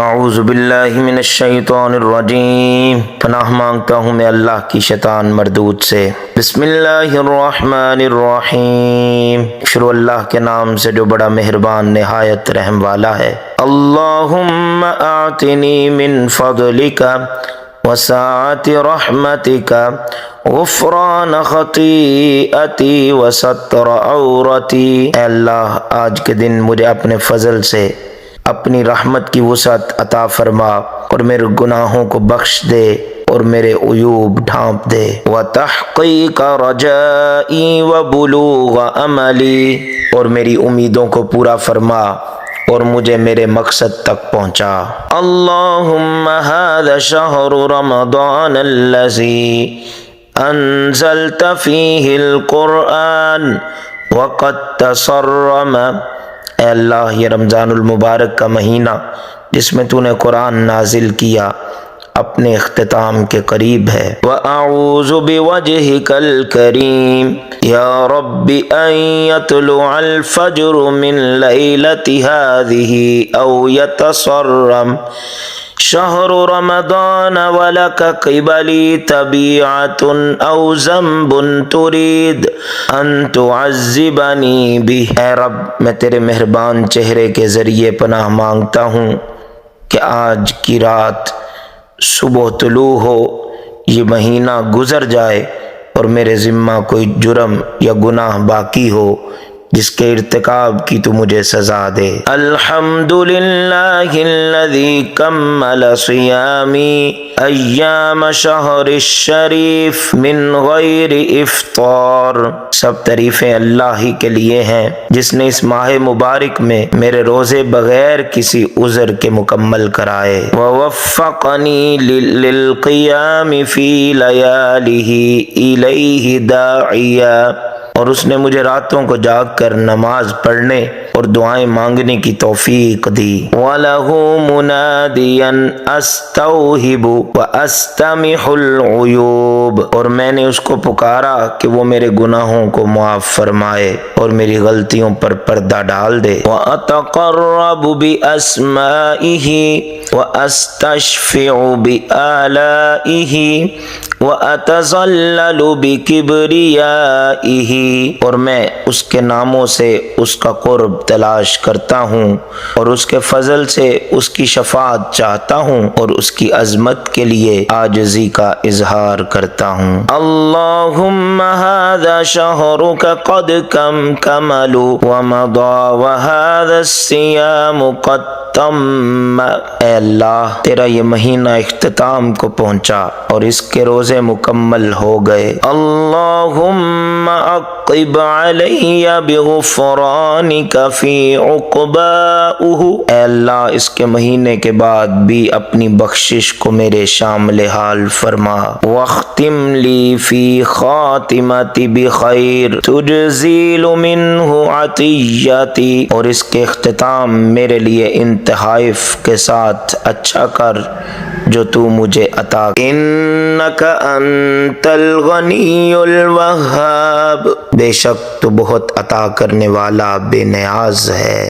اعوذ باللہ من الشیطان الرجیم، پناہ مانگتا ہوں میں اللہ کی شیطان مردود سے۔ بسم اللہ الرحمن الرحیم، شروع اللہ کے نام سے جو بڑا مہربان نہایت رحم والا ہے۔ اللہم اعطنی من فضلک وسعت رحمتک غفران خطیئتی وستر عورتی۔ اے اللہ، آج کے دن مجھے اپنے فضل سے اپنی رحمت کی وسعت عطا فرما اور میرے گناہوں کو بخش دے اور میرے عیوب ڈھانپ دے۔ وَتَحْقِيقَ رَجَائِي وَبُلُوغَ عَمَلِي، اور میری امیدوں کو پورا فرما اور مجھے میرے مقصد تک پہنچا۔ اللہم هذا شہر رمضان الذی انزلت فیہ القرآن وقد تصرم۔ اے اللہ، یہ رمضان المبارک کا مہینہ جس میں تو نے قرآن نازل کیا اپنے اختتام کے قریب ہے۔ وَأَعُوذُ بِوَجْهِكَ الْكَرِيمِ يَا رَبِّ أَن يَطْلُعَ الْفَجْرُ مِن لَيْلَةِ هَٰذِهِ أَوْ يَتَصَرَّمَ شَهْرُ رَمَضَانَ وَلَكَ قِبَلِي طَبِيعَةٌ أَوْ ذَنبٌ تُرِيدُ أَن تُعَذِّبَنِي بِهِ۔ اے رب، میں تیرے مہربان چہرے کے ذریعے پناہ مانگتا ہوں کہ آج کی رات صبح طلوع ہو، یہ مہینہ گزر جائے اور میرے ذمہ کوئی جرم یا گناہ باقی ہو جس کے ارتکاب کی تو مجھے سزا دے۔ الحمدللہ الذی کمل صیامی ایام شہر الشریف من غیر افطار۔ سب تعریفیں اللہ ہی کے لیے ہیں جس نے اس ماہ مبارک میں میرے روزے بغیر کسی عذر کے مکمل کرائے۔ ووفقنی للقیام فی لیالہ الیہ داعیا، اور اس نے مجھے راتوں کو جاگ کر نماز پڑھنے اور دعائیں مانگنے کی توفیق دی۔ وَلَهُ مُنَادِيًا أَسْتَوْهِبُ وَأَسْتَمِحُ الْعُيُوبَ، اور میں نے اس کو پکارا کہ وہ میرے گناہوں کو معاف فرمائے اور میری غلطیوں پر پردہ ڈال دے۔ وَأَتَقَرَّبُ بِأَسْمَائِهِ وَأَسْتَشْفِعُ بِآلَائِهِ وَأَتَذَلَّلُ بِكِبْرِيَائِهِ، اور میں اس کے ناموں سے اس کا قرب تلاش کرتا ہوں اور اس کے فضل سے اس کی شفاعت چاہتا ہوں اور اس کی عظمت کے لیے عاجزی کا اظہار کرتا ہوں۔ اللہم ھذا شہرک قد کمل ومضى وھذا الصیام قد تم۔ اے اللہ، تیرا یہ مہینہ اختتام کو پہنچا اور اس کے روزے مکمل ہو گئے۔ اللہم عقب علی بغفرانک فی عقباہ، اے اللہ، اس کے مہینے کے بعد بھی اپنی بخشش کو میرے شامل حال فرما۔ واختم لی فی خاتمتی بخیر تجزیل منہ عطیتی، اور اس کے اختتام میرے لیے تحائف کے ساتھ اچھا کر جو تو مجھے عطا۔ انک انت الغنی الوہاب، بے شک تو بہت عطا کرنے والا بے نیاز ہے۔